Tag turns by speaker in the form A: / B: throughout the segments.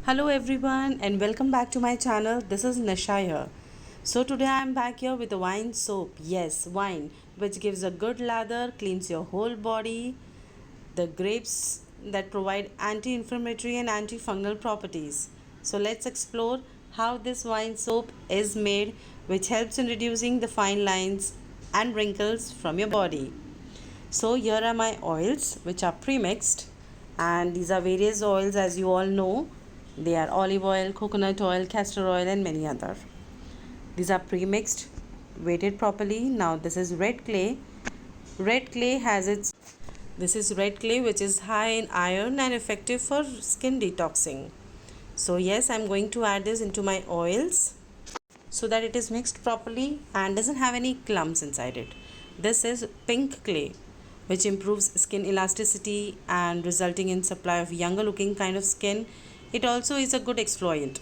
A: Hello everyone and welcome back to my channel. This is Nisha here. So today I am back here with a wine soap. Yes, wine which gives a good lather, cleans your whole body. The grapes that provide anti-inflammatory and antifungal properties. So let's explore how this wine soap is made, which helps in reducing the fine lines and wrinkles from your body. So here are my oils which are pre-mixed, and these are various oils as you all know. They are olive oil, coconut oil, castor oil and many other. These are pre-mixed, weighted properly. Now this is red clay. Red clay has its This is red clay which is high in iron and effective for skin detoxing. So yes, I'm going to add this into my oils so that it is mixed properly and doesn't have any clumps inside it. This is pink clay which improves skin elasticity and resulting in supply of younger looking kind of skin. It also is a good exfoliant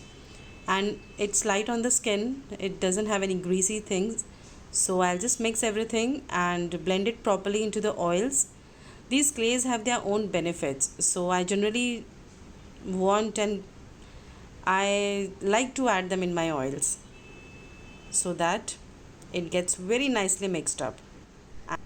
A: and it's light on the skin. It doesn't have any greasy things. So I'll just mix everything and blend it properly into the oils. These clays have their own benefits, so I generally want and I like to add them in my oils so that it gets very nicely mixed up.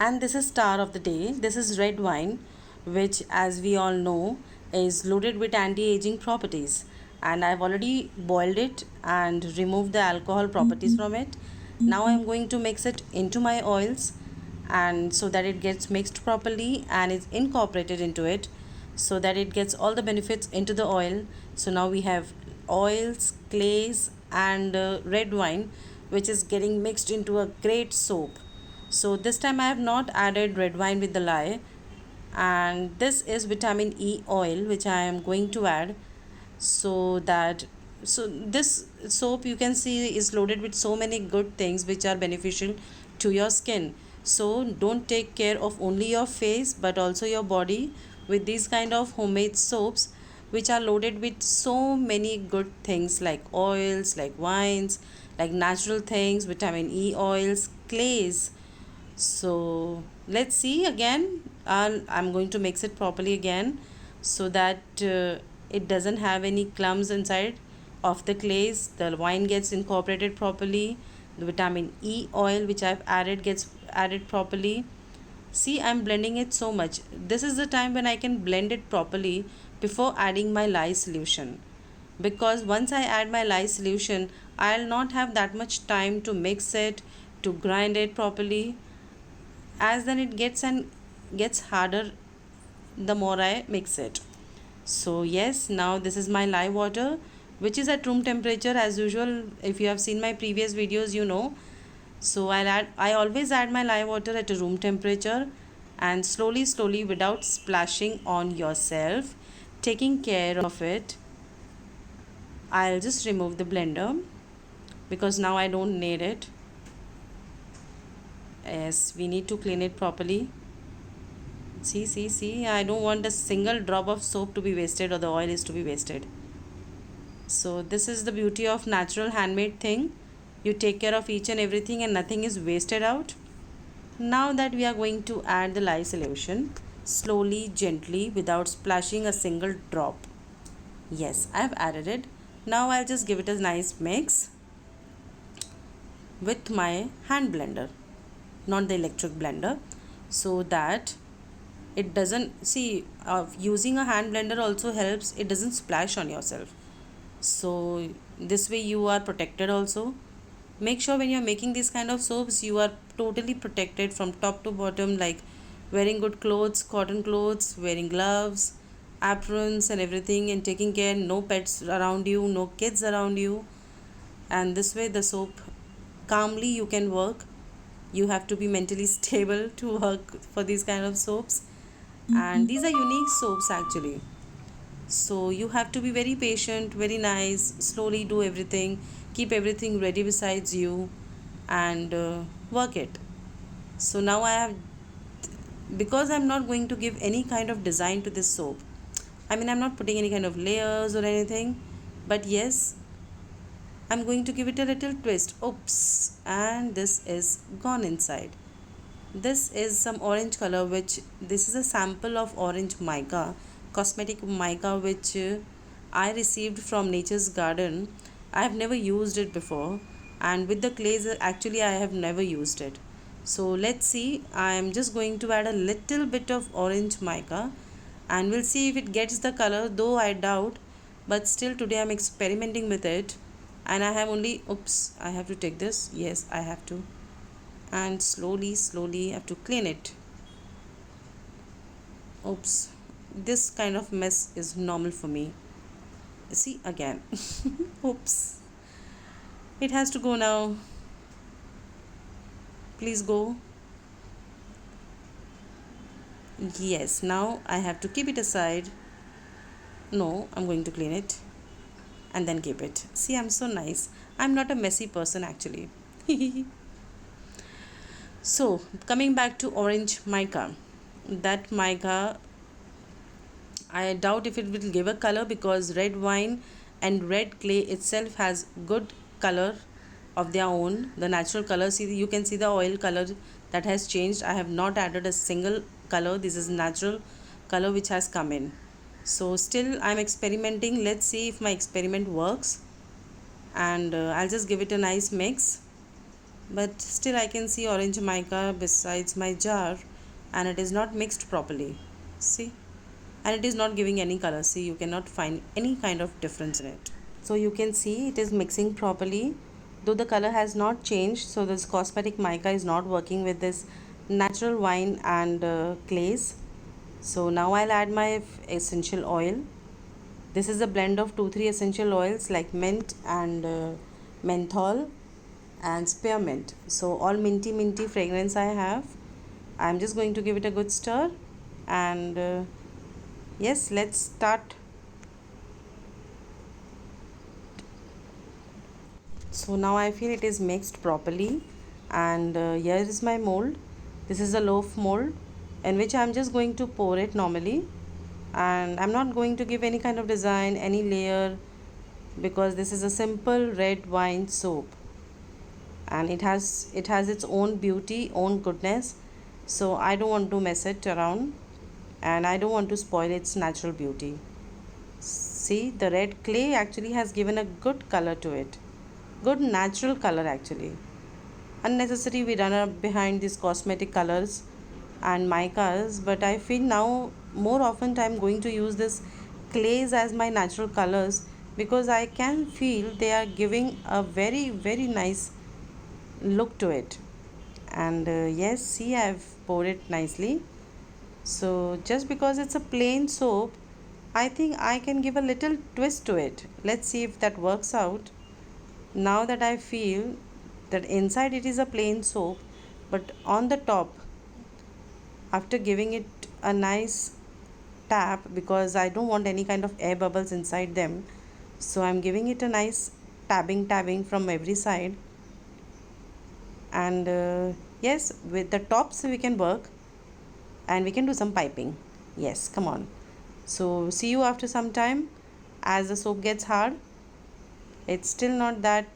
A: And this is star of the day. This is red wine, which as we all know is loaded with anti-aging properties, and I've already boiled it and removed the alcohol properties from it. Now I'm going to mix it into my oils, and so that it gets mixed properly and is incorporated into it, so that it gets all the benefits into the oil. So now we have oils, clays and red wine which is getting mixed into a great soap. So this time I have not added red wine with the lye, and this is vitamin E oil which I am going to add. So this soap you can see is loaded with so many good things which are beneficial to your skin. So don't take care of only your face but also your body with these kind of homemade soaps which are loaded with so many good things like oils, like wines, like natural things, vitamin E oils, clays. So let's see again. I'm going to mix it properly again so that it doesn't have any clumps inside of the clays. The wine gets incorporated properly. The vitamin E oil which I've added gets added properly. See, I'm blending it so much. This is the time when I can blend it properly before adding my lye solution. Because once I add my lye solution, I'll not have that much time to mix it, to grind it properly, as then it gets harder the more I mix it. So yes, now this is my lye water which is at room temperature as usual. If you have seen my previous videos, you know. So I always add my lye water at a room temperature, and slowly without splashing on yourself, taking care of it, I'll just remove the blender because now I don't need it. Yes, we need to clean it properly. See, I don't want a single drop of soap to be wasted or the oil is to be wasted. So this is the beauty of natural handmade thing. You take care of each and everything and nothing is wasted out. Now that we are going to add the lye solution, slowly, gently, without splashing a single drop. Yes, I've added it. Now I'll just give it a nice mix with my hand blender, not the electric blender, so that it doesn't see using a hand blender also helps. It doesn't splash on yourself, so this way you are protected also. Make sure when you're making these kind of soaps you are totally protected from top to bottom, like wearing good clothes, cotton clothes, wearing gloves, aprons and everything, and taking care no pets around you, no kids around you. And this way the soap calmly you can work. You have to be mentally stable to work for these kind of soaps, and these are unique soaps actually. So you have to be very patient, very nice, slowly do everything, keep everything ready besides you, and work it. So now I have, because I'm not going to give any kind of design to this soap. I mean, I'm not putting any kind of layers or anything, but yes, I'm going to give it a little twist. Oops, and this is gone inside. This is some orange color, which this is a sample of orange mica, cosmetic mica, which I received from Nature's Garden. I have never used it before, and with the clays, actually, I have never used it. So let's see. I am just going to add a little bit of orange mica, and we'll see if it gets the color, though I doubt. But still, today I'm experimenting with it, and I have only, oops, I have to take this. Yes, I have to, and slowly, I have to clean it. Oops, this kind of mess is normal for me. See again. Oops, it has to go now. Please go. Yes, now I have to keep it aside. No, I'm going to clean it and then keep it. See, I'm so nice. I'm not a messy person actually. So, coming back to orange mica, that mica, I doubt if it will give a color because red wine and red clay itself has good color of their own. The natural color, see, you can see the oil color that has changed. I have not added a single color. This is natural color which has come in. So still I'm experimenting. Let's see if my experiment works, and I'll just give it a nice mix. But still I can see orange mica besides my jar, and it is not mixed properly. See, and it is not giving any color. See, you cannot find any kind of difference in it. So you can see it is mixing properly, though the color has not changed. So this cosmetic mica is not working with this natural wine and clays. So now I'll add my essential oil. This is a blend of 2-3 essential oils like mint and menthol and spearmint. So all minty fragrance I have. I'm just going to give it a good stir, and yes, let's start. So now I feel it is mixed properly, and here is my mold. This is a loaf mold in which I'm just going to pour it normally, and I'm not going to give any kind of design, any layer, because this is a simple red wine soap, and it has its own beauty, own goodness. So I don't want to mess it around, and I don't want to spoil its natural beauty. See, the red clay actually has given a good color to it, good natural color actually. Unnecessary we run up behind these cosmetic colors and micas, but I feel now more often I'm going to use this clays as my natural colors, because I can feel they are giving a very nice look to it. And yes, see, I've poured it nicely. So just because it's a plain soap, I think I can give a little twist to it. Let's see if that works out. Now that I feel that inside it is a plain soap, but on the top, after giving it a nice tap, because I don't want any kind of air bubbles inside them, so I'm giving it a nice tabbing from every side. And yes, with the tops we can work, and we can do some piping. Yes, come on. So see you after some time. As the soap gets hard, it's still not that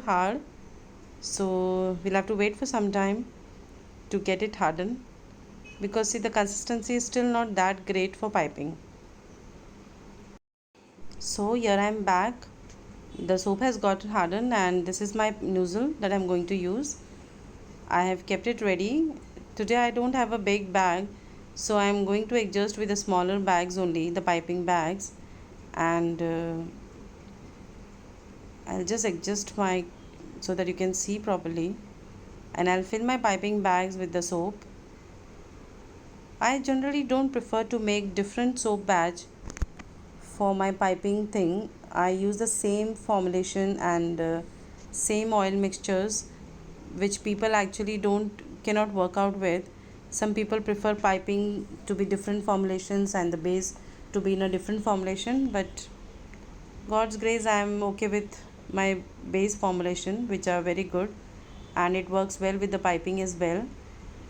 A: hard, so we'll have to wait for some time to get it hardened, because see, the consistency is still not that great for piping. So here I'm back. The soap has got hardened, and this is my nozzle that I'm going to use. I have kept it ready. Today I don't have a big bag, so I'm going to adjust with the smaller bags only, the piping bags. And I'll just adjust my, so that you can see properly, and I'll fill my piping bags with the soap. I generally don't prefer to make different soap batch for my piping thing. I use the same formulation and same oil mixtures, which people actually don't cannot work out with. Some people prefer piping to be different formulations and the base to be in a different formulation, but God's grace, I am okay with my base formulation, which are very good, and it works well with the piping as well.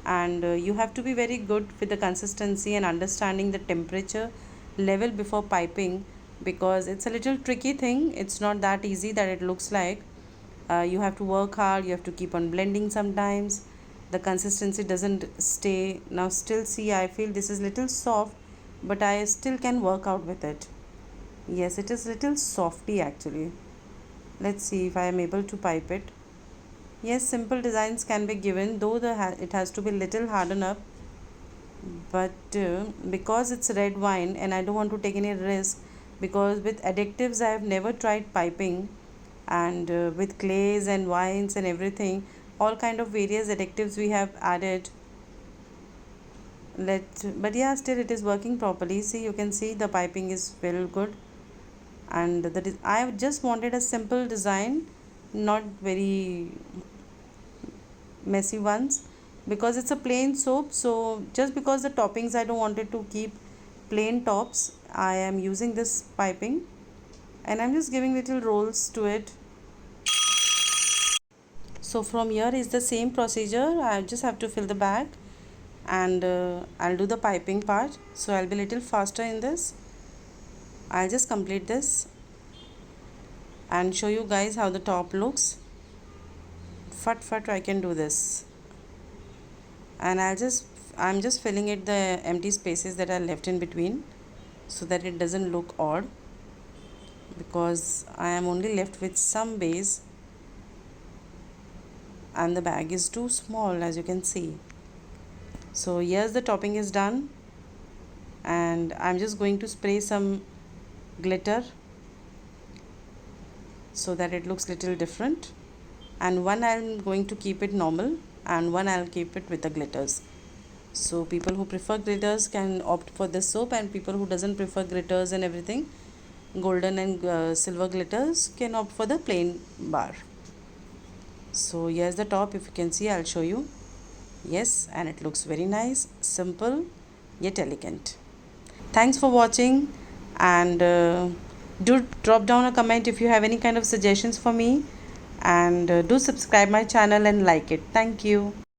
A: And you have to be very good with the consistency and understanding the temperature level before piping, because it's a little tricky thing. It's not that easy that it looks like. You have to work hard, you have to keep on blending sometimes. The consistency doesn't stay. Now still see, I feel this is little soft, but I still can work out with it. Yes, it is little softy actually. Let's see if I am able to pipe it. Yes, simple designs can be given, though it has to be little hardened up. But because it's red wine and I don't want to take any risk, because with additives I have never tried piping, and with clays and wines and everything, all kind of various additives we have added. But yeah, still it is working properly. See, you can see the piping is well good, and I just wanted a simple design, not very messy ones, because it's a plain soap. So just because the toppings I don't wanted to keep plain tops, I am using this piping, and I'm just giving little rolls to it. So from here is the same procedure. I just have to fill the bag, and I'll do the piping part, so I'll be little faster in this. I'll just complete this and show you guys how the top looks. Fat I can do this, and I'm just filling it the empty spaces that are left in between, so that it doesn't look odd, because I am only left with some base and the bag is too small, as you can see. So yes, the topping is done, and I'm just going to spray some glitter so that it looks little different, and one I'm going to keep it normal and one I'll keep it with the glitters. So people who prefer glitters can opt for this soap, and people who doesn't prefer glitters and everything, golden and silver glitters, can opt for the plain bar. So here's the top. If you can see, I'll show you. Yes, and it looks very nice, simple yet elegant. Thanks for watching, and do drop down a comment if you have any kind of suggestions for me, and do subscribe my channel and like it. Thank you.